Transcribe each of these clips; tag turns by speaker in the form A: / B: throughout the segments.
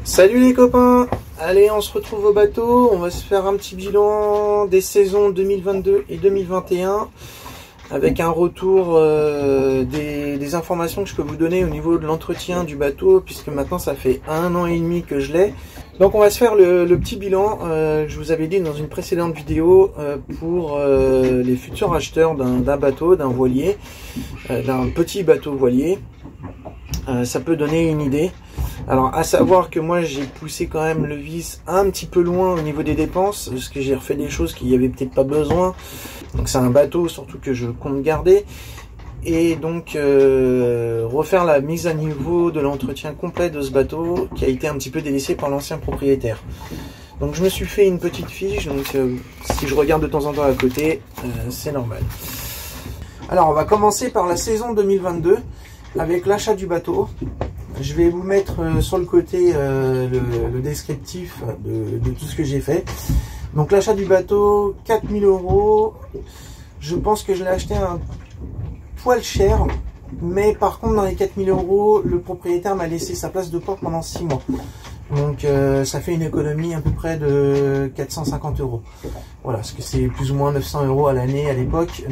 A: Salut les copains, allez on se retrouve au bateau, on va se faire un petit bilan des saisons 2022 et 2021 avec un retour des informations que je peux vous donner au niveau de l'entretien du bateau, puisque maintenant ça fait 1 an et demi que je l'ai. Donc on va se faire le petit bilan que je vous avais dit dans une précédente vidéo pour les futurs acheteurs d'un bateau, d'un voilier, d'un petit bateau voilier. Ça peut donner une idée. Alors à savoir que moi j'ai poussé quand même le vis un petit peu loin au niveau des dépenses, parce que j'ai refait des choses qu'il n'y avait peut-être pas besoin. Donc c'est un bateau surtout que je compte garder. Et donc refaire la mise à niveau de l'entretien complet de ce bateau qui a été un petit peu délaissé par l'ancien propriétaire. Donc je me suis fait une petite fiche, donc si je regarde de temps en temps à côté, c'est normal. Alors on va commencer par la saison 2022 avec l'achat du bateau. Je vais vous mettre sur le côté le descriptif de tout ce que j'ai fait. Donc l'achat du bateau, 4000 €. Je pense que je l'ai acheté un poil cher. Mais par contre dans les 4000 €, le propriétaire m'a laissé sa place de port pendant 6 mois. Donc ça fait une économie à peu près de 450 €. Voilà, parce que c'est plus ou moins 900 € à l'année à l'époque.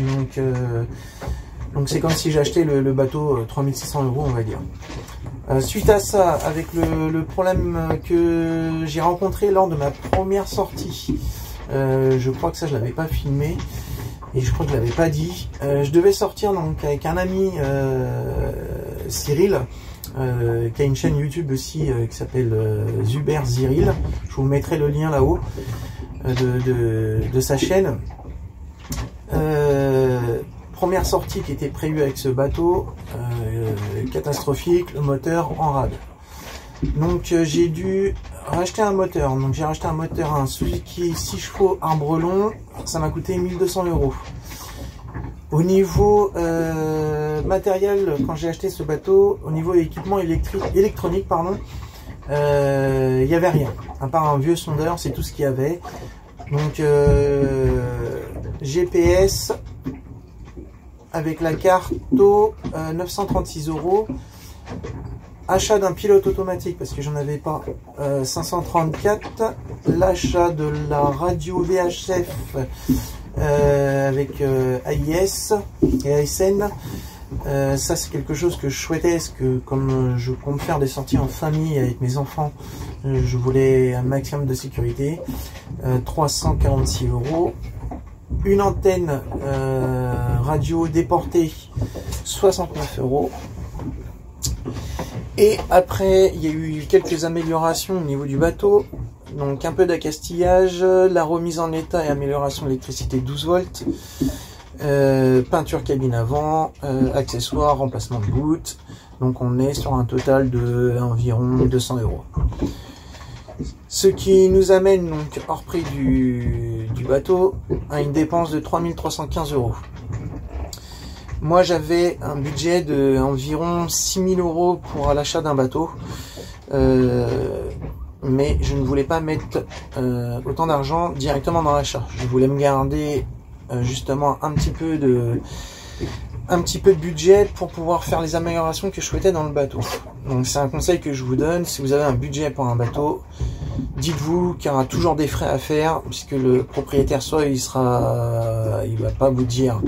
A: Donc c'est comme si j'achetais le bateau 3600 €, on va dire. Suite à ça, avec le problème que j'ai rencontré lors de ma première sortie, je crois que ça je l'avais pas filmé et je crois que je l'avais pas dit. Je devais sortir donc avec un ami, Cyril, qui a une chaîne YouTube aussi qui s'appelle Zuber Cyril. Je vous mettrai le lien là-haut de sa chaîne. Première sortie qui était prévue avec ce bateau, catastrophique, le moteur en rade. Donc j'ai dû racheter un moteur. Donc j'ai racheté un moteur, un Suzuki 6 chevaux arbre long, ça m'a coûté 1200 €. Au niveau matériel, quand j'ai acheté ce bateau, au niveau équipement électronique, pardon, il n'y avait rien. À part un vieux sondeur, c'est tout ce qu'il y avait. Donc GPS avec la carte 936 €. Achat d'un pilote automatique parce que j'en avais pas, 534. L'achat de la radio VHF avec AIS et ASN. Ça c'est quelque chose que je souhaitais, parce que comme je compte faire des sorties en famille avec mes enfants, je voulais un maximum de sécurité. 346 €. Une antenne radio déportée, 69 €. Et après, il y a eu quelques améliorations au niveau du bateau. Donc un peu d'accastillage, la remise en état et amélioration d'électricité 12 volts. Peinture cabine avant, accessoires, remplacement de gouttes. Donc on est sur un total de environ 200 €. Ce qui nous amène donc hors prix du bateau à une dépense de 3315 €. Moi j'avais un budget de environ 6000 € pour l'achat d'un bateau, mais je ne voulais pas mettre autant d'argent directement dans l'achat. Je voulais me garder justement un petit peu de budget pour pouvoir faire les améliorations que je souhaitais dans le bateau. Donc c'est un conseil que je vous donne: si vous avez un budget pour un bateau, dites-vous qu'il y aura toujours des frais à faire, puisque le propriétaire soit il va pas vous dire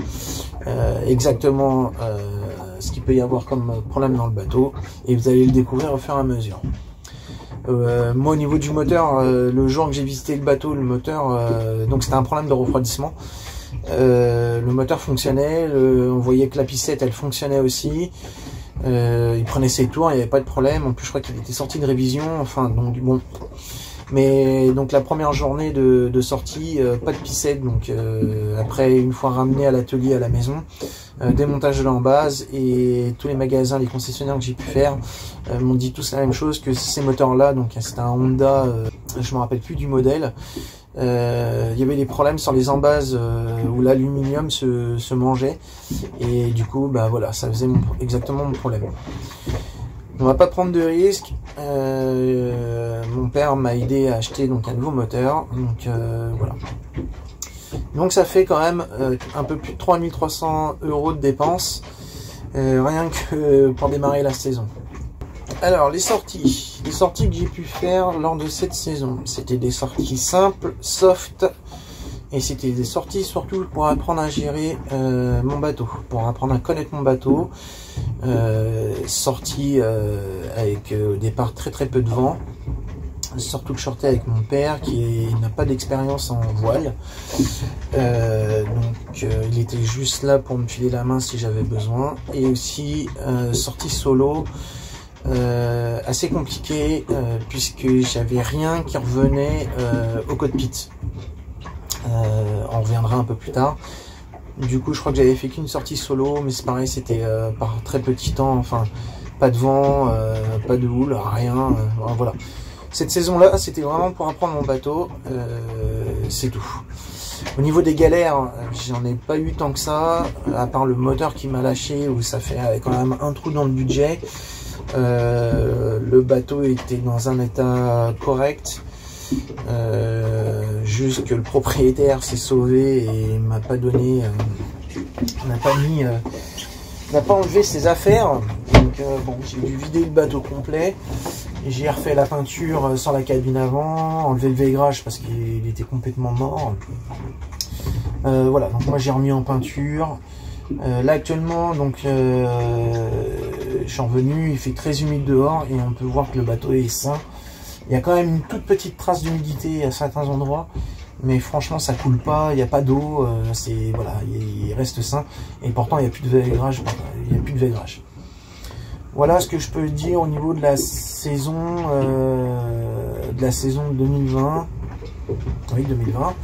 A: exactement ce qu'il peut y avoir comme problème dans le bateau, et vous allez le découvrir au fur et à mesure. Moi au niveau du moteur, le jour que j'ai visité le bateau, le moteur, donc c'était un problème de refroidissement. Le moteur fonctionnait, on voyait que la pissette elle fonctionnait aussi. Il prenait ses tours, il n'y avait pas de problème. En plus je crois qu'il était sorti de révision, enfin donc bon. Mais donc la première journée de sortie, pas de pissette. Donc après, une fois ramené à l'atelier à la maison, démontage de l'embase, et tous les magasins, les concessionnaires que j'ai pu faire m'ont dit tous la même chose, que ces moteurs là, donc c'était un Honda, je me rappelle plus du modèle, il y avait des problèmes sur les embases où l'aluminium se mangeait, et du coup bah voilà, ça faisait exactement mon problème. On va pas prendre de risques. Mon père m'a aidé à acheter donc un nouveau moteur. Donc voilà. Donc ça fait quand même un peu plus de 3300 € de dépenses. Rien que pour démarrer la saison. Alors les sorties que j'ai pu faire lors de cette saison, c'était des sorties simples, soft, et c'était des sorties surtout pour apprendre à gérer mon bateau, pour apprendre à connaître mon bateau. Sortie avec au départ très peu de vent, surtout que je sortais avec mon père qui n'a pas d'expérience en voile, donc il était juste là pour me filer la main si j'avais besoin. Et aussi sortie solo, assez compliqué puisque j'avais rien qui revenait au cockpit. On reviendra un peu plus tard. Du coup je crois que j'avais fait qu'une sortie solo, mais c'est pareil, c'était par très petit temps, enfin pas de vent, pas de houle, rien, voilà. Cette saison-là, c'était vraiment pour apprendre mon bateau, c'est tout. Au niveau des galères, j'en ai pas eu tant que ça, à part le moteur qui m'a lâché, où ça fait quand même un trou dans le budget. Le bateau était dans un état correct, juste que le propriétaire s'est sauvé et m'a pas donné, n'a pas enlevé ses affaires. Donc bon, j'ai dû vider le bateau complet. J'ai refait la peinture sans la cabine avant, enlevé le vaigrage parce qu'il était complètement mort. Voilà, donc moi j'ai remis en peinture. Là actuellement, donc je suis revenu, il fait très humide dehors et on peut voir que le bateau est sain. Il y a quand même une toute petite trace d'humidité à certains endroits, mais franchement ça coule pas, il n'y a pas d'eau, c'est voilà, il reste sain et pourtant il n'y a plus de vaigrage, Voilà ce que je peux dire au niveau de la saison 2020. Oui, 2020.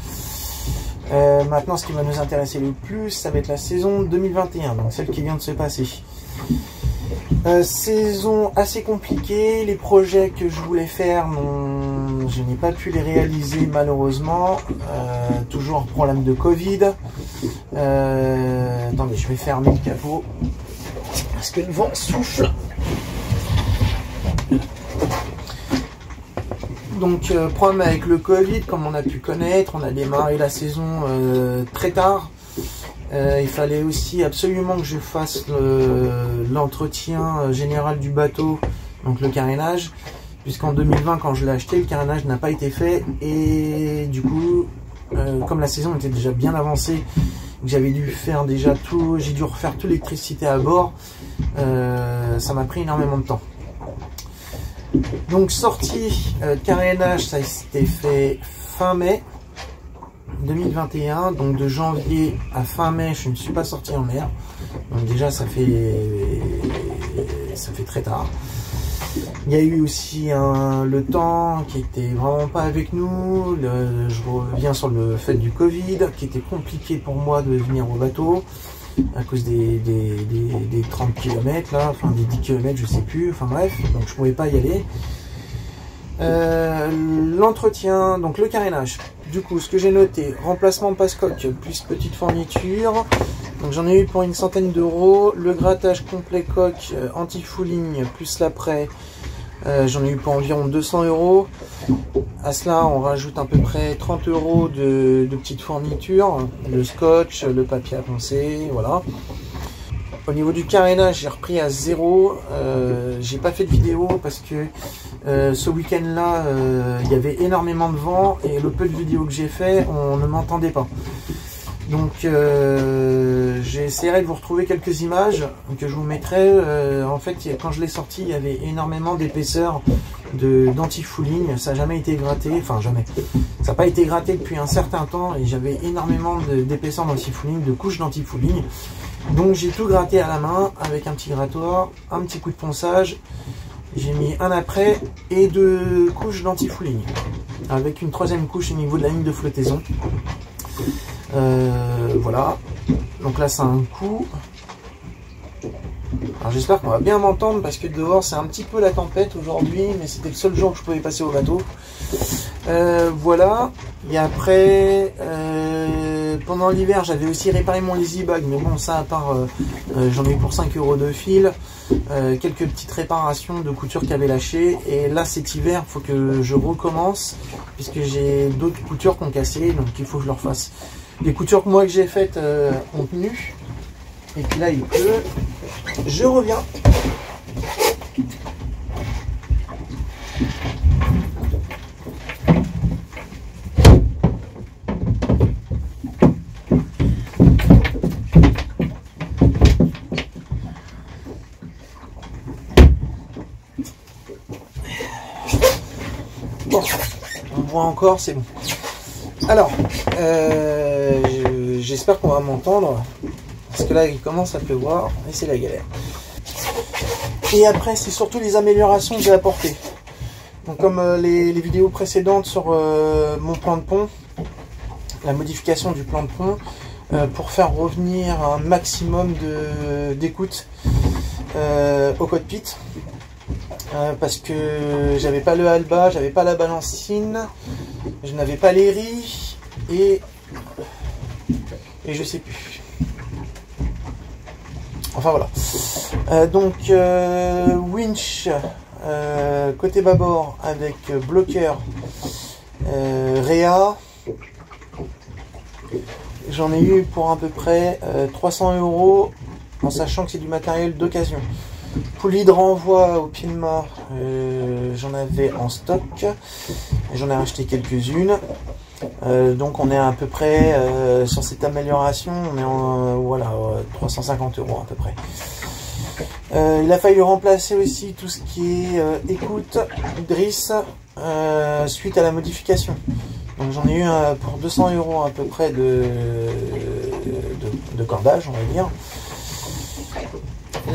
A: Maintenant, ce qui va nous intéresser le plus, ça va être la saison 2021, donc celle qui vient de se passer. Saison assez compliquée, les projets que je voulais faire, je n'ai pas pu les réaliser malheureusement. Toujours problème de Covid. Attendez, je vais fermer le capot parce que le vent souffle. Donc problème avec le Covid, comme on a pu connaître, on a démarré la saison très tard. Il fallait aussi absolument que je fasse l'entretien général du bateau, donc le carénage, puisqu'en 2020 quand je l'ai acheté, le carénage n'a pas été fait et du coup, comme la saison était déjà bien avancée, j'avais dû faire déjà tout, j'ai dû refaire toute l'électricité à bord, ça m'a pris énormément de temps. Donc sortie carénage, ça s'était fait fin mai 2021, donc de janvier à fin mai je ne suis pas sorti en mer, donc déjà ça fait très tard. Il y a eu aussi le temps qui était vraiment pas avec nous, je reviens sur le fait du Covid qui était compliqué pour moi de venir au bateau à cause des 30 km là, enfin des 10 km je sais plus, enfin bref, donc je pouvais pas y aller. L'entretien, donc le carénage, du coup ce que j'ai noté, remplacement passe-coque plus petite fourniture, donc j'en ai eu pour une centaine d'euros. Le grattage complet coque anti-fouling plus l'après, j'en ai eu pour environ 200 euros. À cela on rajoute à peu près 30 euros de petites fournitures, le scotch, le papier à poncer, voilà. Au niveau du carénage, j'ai repris à zéro. J'ai pas fait de vidéo parce que ce week-end là il y avait énormément de vent et le peu de vidéos que j'ai fait, on ne m'entendait pas. Donc j'essaierai de vous retrouver quelques images que je vous mettrai. En fait, quand je l'ai sorti, il y avait énormément d'épaisseur d'anti-fouling. Ça n'a jamais été gratté, enfin jamais. Ça n'a pas été gratté depuis un certain temps et j'avais énormément d'épaisseur d'anti-fouling, de couches d'anti-fouling. Donc j'ai tout gratté à la main avec un petit grattoir, un petit coup de ponçage. J'ai mis un après et 2 couches d'anti-fouling avec une 3e couche au niveau de la ligne de flottaison. Voilà, donc là c'est un coup. Alors j'espère qu'on va bien m'entendre parce que dehors c'est un petit peu la tempête aujourd'hui, mais c'était le seul jour que je pouvais passer au bateau. Voilà, et après pendant l'hiver, j'avais aussi réparé mon lazy bag, mais bon, ça à part, j'en ai eu pour 5 € de fil, quelques petites réparations de coutures qui avaient lâché, et là cet hiver, il faut que je recommence, puisque j'ai d'autres coutures qui ont cassé, donc il faut que je leur fasse. Les coutures que moi que j'ai faites ont tenu, et puis là il pleut, je reviens. Bon, on voit encore, c'est bon. Alors, j'espère qu'on va m'entendre, parce que là il commence à pleuvoir et c'est la galère. Et après, c'est surtout les améliorations que j'ai apportées. Donc comme les vidéos précédentes sur mon plan de pont, la modification du plan de pont, pour faire revenir un maximum d'écoute au cockpit. Parce que j'avais pas le halba, j'avais pas la balancine, je n'avais pas les riz et je sais plus. Enfin voilà. Donc winch côté bâbord avec bloqueur Réa. J'en ai eu pour à peu près 300 € en sachant que c'est du matériel d'occasion. Poulie de renvoi au pied de mât, j'en avais en stock, j'en ai racheté quelques-unes, donc on est à peu près sur cette amélioration, on est en voilà 350 € à peu près. Il a fallu remplacer aussi tout ce qui est écoute, drisse, suite à la modification. Donc j'en ai eu pour 200 € à peu près de cordage, on va dire.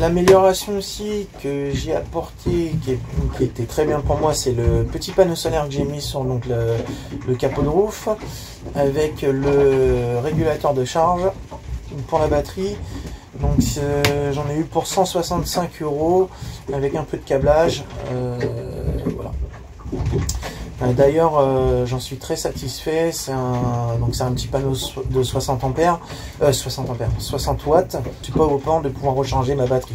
A: L'amélioration aussi que j'ai apporté, qui était très bien pour moi, c'est le petit panneau solaire que j'ai mis sur donc, le capot de roof, avec le régulateur de charge pour la batterie. Donc j'en ai eu pour 165 € avec un peu de câblage. Voilà. D'ailleurs, j'en suis très satisfait. C'est un petit panneau de 60 watts. Je suis pas au point de pouvoir recharger ma batterie,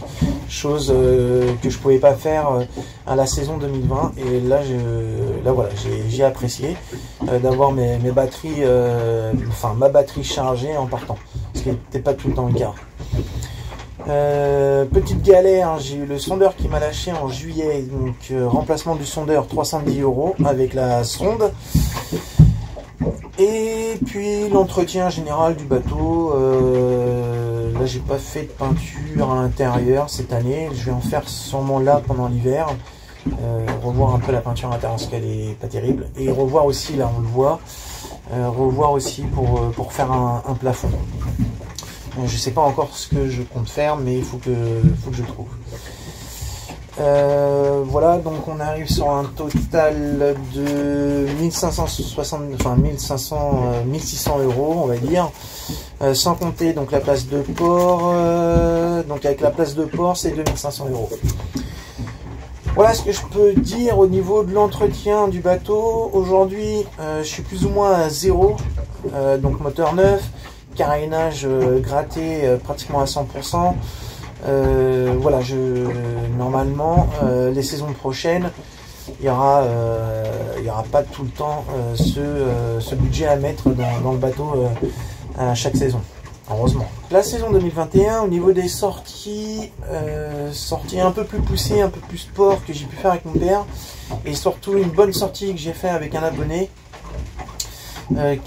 A: chose que je pouvais pas faire à la saison 2020. Et là, voilà, j'ai apprécié d'avoir mes batteries, enfin ma batterie chargée en partant, ce qui n'était pas tout le temps le cas. Petite galère, j'ai eu le sondeur qui m'a lâché en juillet, donc remplacement du sondeur 310 € avec la sonde, et puis l'entretien général du bateau. Là j'ai pas fait de peinture à l'intérieur cette année, je vais en faire sûrement là pendant l'hiver, revoir un peu la peinture intérieure parce qu'elle est pas terrible, et revoir aussi, là on le voit, revoir aussi pour faire un plafond. Je sais pas encore ce que je compte faire, mais il faut que je trouve. Voilà, donc on arrive sur un total de 1600 €, on va dire, sans compter donc la place de port. Donc avec la place de port, c'est 2500 €. Voilà ce que je peux dire au niveau de l'entretien du bateau. Aujourd'hui, je suis plus ou moins à 0, donc moteur neuf. Carénage gratté pratiquement à 100%. Voilà, normalement les saisons prochaines, il y aura pas tout le temps ce budget à mettre dans le bateau à chaque saison, heureusement. La saison 2021, au niveau des sorties, sorties un peu plus poussées, un peu plus sport que j'ai pu faire avec mon père, et surtout une bonne sortie que j'ai fait avec un abonné.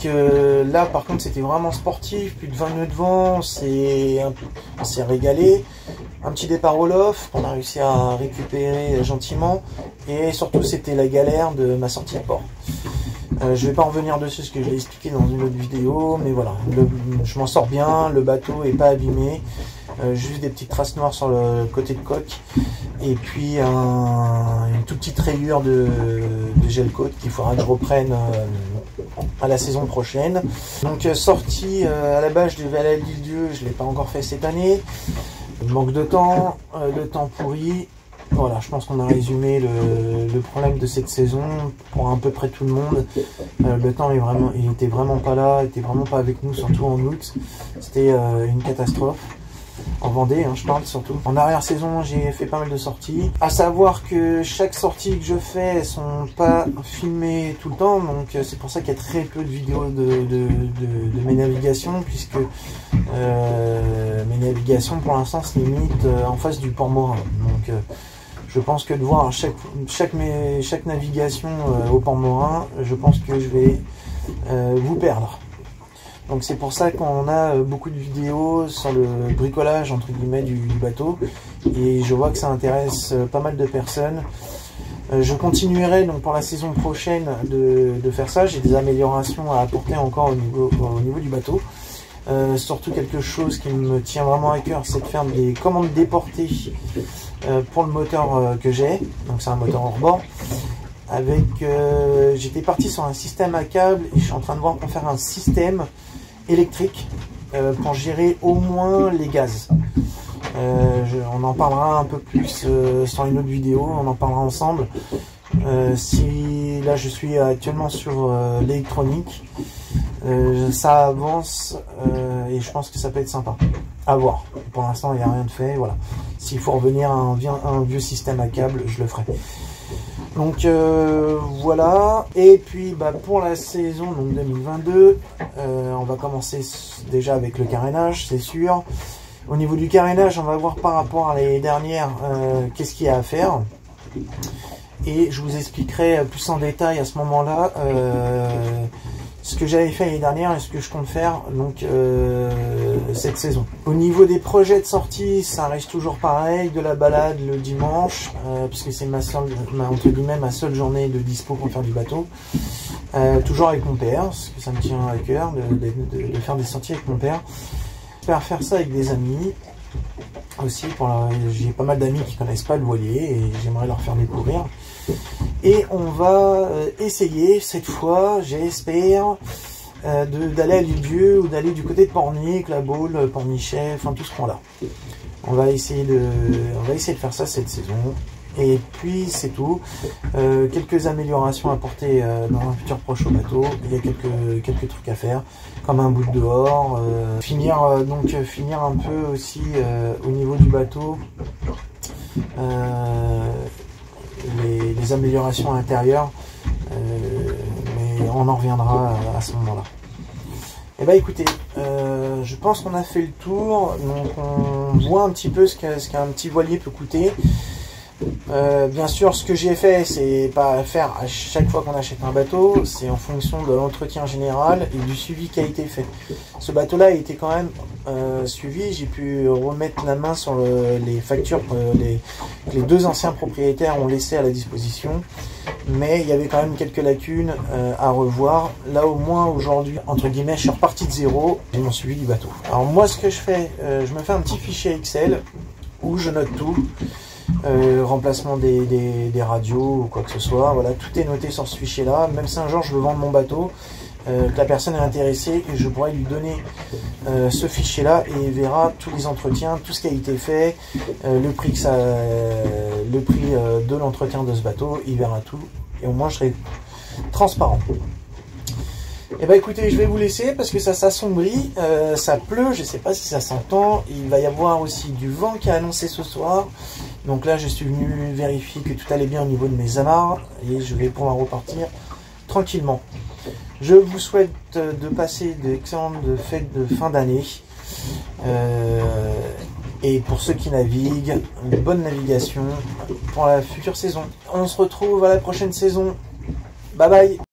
A: Que là par contre c'était vraiment sportif, plus de 20 nœuds de vent, on s'est régalé, un petit départ au loft qu'on a réussi à récupérer gentiment, et surtout c'était la galère de ma sortie de port. Je vais pas en revenir dessus parce que je l'ai expliqué dans une autre vidéo, mais voilà, je m'en sors bien, le bateau est pas abîmé, juste des petites traces noires sur le côté de coque, et puis une toute petite rayure de gel coat qu'il faudra que je reprenne à la saison prochaine. Donc sortie à la bâche de Val à l'Île-Dieu, je l'ai pas encore fait cette année, manque de temps, le temps pourri, Voilà, je pense qu'on a résumé le problème de cette saison pour à peu près tout le monde. Le temps il était vraiment pas là, il était vraiment pas avec nous, surtout en août. C'était une catastrophe. En Vendée, hein, je parle surtout. En arrière-saison, j'ai fait pas mal de sorties. À savoir que chaque sortie que je fais, elles sont pas filmées tout le temps, donc c'est pour ça qu'il y a très peu de vidéos de mes navigations, puisque mes navigations pour l'instant se limitent en face du port Morin. Donc je pense que de voir chaque navigation au port Morin, je pense que je vais vous perdre. Donc c'est pour ça qu'on a beaucoup de vidéos sur le bricolage entre guillemets du bateau, et je vois que ça intéresse pas mal de personnes. Je continuerai donc pour la saison prochaine de faire ça. J'ai des améliorations à apporter encore au niveau du bateau. Surtout quelque chose qui me tient vraiment à cœur, c'est de faire des commandes déportées pour le moteur que j'ai. Donc c'est un moteur hors-bord. J'étais parti sur un système à câble et je suis en train de voir pour faire un système électrique pour gérer au moins les gaz. On en parlera un peu plus sur une autre vidéo, on en parlera ensemble. Si là je suis actuellement sur l'électronique, ça avance et je pense que ça peut être sympa à voir. Pour l'instant il n'y a rien de fait, voilà. S'il faut revenir à un vieux système à câble, je le ferai. Donc voilà, et puis pour la saison donc 2022, on va commencer déjà avec le carénage, c'est sûr. Au niveau du carénage, on va voir par rapport à l'année dernière qu'est-ce qu'il y a à faire. Et je vous expliquerai plus en détail à ce moment-là ce que j'avais fait l'année dernière et ce que je compte faire donc cette saison. Au niveau des projets de sortie, ça reste toujours pareil, de la balade le dimanche, puisque c'est entre guillemets ma seule journée de dispo pour faire du bateau. Toujours avec mon père, parce que ça me tient à cœur de faire des sorties avec mon père. J'espère faire ça avec des amis aussi. J'ai pas mal d'amis qui connaissent pas le voilier et j'aimerais leur faire découvrir. Et on va essayer cette fois, j'espère, d'aller à Lisieux ou d'aller du côté de Pornic, La Baule, Pornichet, enfin tout ce coin-là. On va essayer de faire ça cette saison. Et puis c'est tout. Quelques améliorations à apporter dans un futur proche au bateau. Il y a quelques trucs à faire, comme un bout de dehors. Finir un peu aussi au niveau du bateau. Les améliorations intérieures, mais on en reviendra à ce moment-là. Et bah écoutez, je pense qu'on a fait le tour, donc on voit un petit peu ce qu'un petit voilier peut coûter. Bien sûr, ce que j'ai fait, c'est pas faire à chaque fois qu'on achète un bateau, c'est en fonction de l'entretien général et du suivi qui a été fait. Ce bateau-là a été quand même suivi, j'ai pu remettre la main sur les factures que les deux anciens propriétaires ont laissées à la disposition, mais il y avait quand même quelques lacunes à revoir. Là au moins aujourd'hui, entre guillemets, je suis reparti de zéro, j'ai mon suivi du bateau. Alors moi ce que je fais, je me fais un petit fichier Excel où je note tout. Remplacement des radios ou quoi que ce soit, voilà, tout est noté sur ce fichier là. Même si un jour je veux vendre mon bateau, que la personne est intéressée, et je pourrais lui donner ce fichier là et il verra tous les entretiens, tout ce qui a été fait, le prix de l'entretien de ce bateau, il verra tout et au moins je serai transparent. Et bah écoutez, je vais vous laisser parce que ça s'assombrit, ça pleut, je sais pas si ça s'entend, il va y avoir aussi du vent qui est annoncé ce soir. Donc là je suis venu vérifier que tout allait bien au niveau de mes amarres et je vais pouvoir repartir tranquillement. Je vous souhaite de passer d'excellentes fêtes de fin d'année. Et pour ceux qui naviguent, une bonne navigation pour la future saison. On se retrouve à la prochaine saison. Bye bye.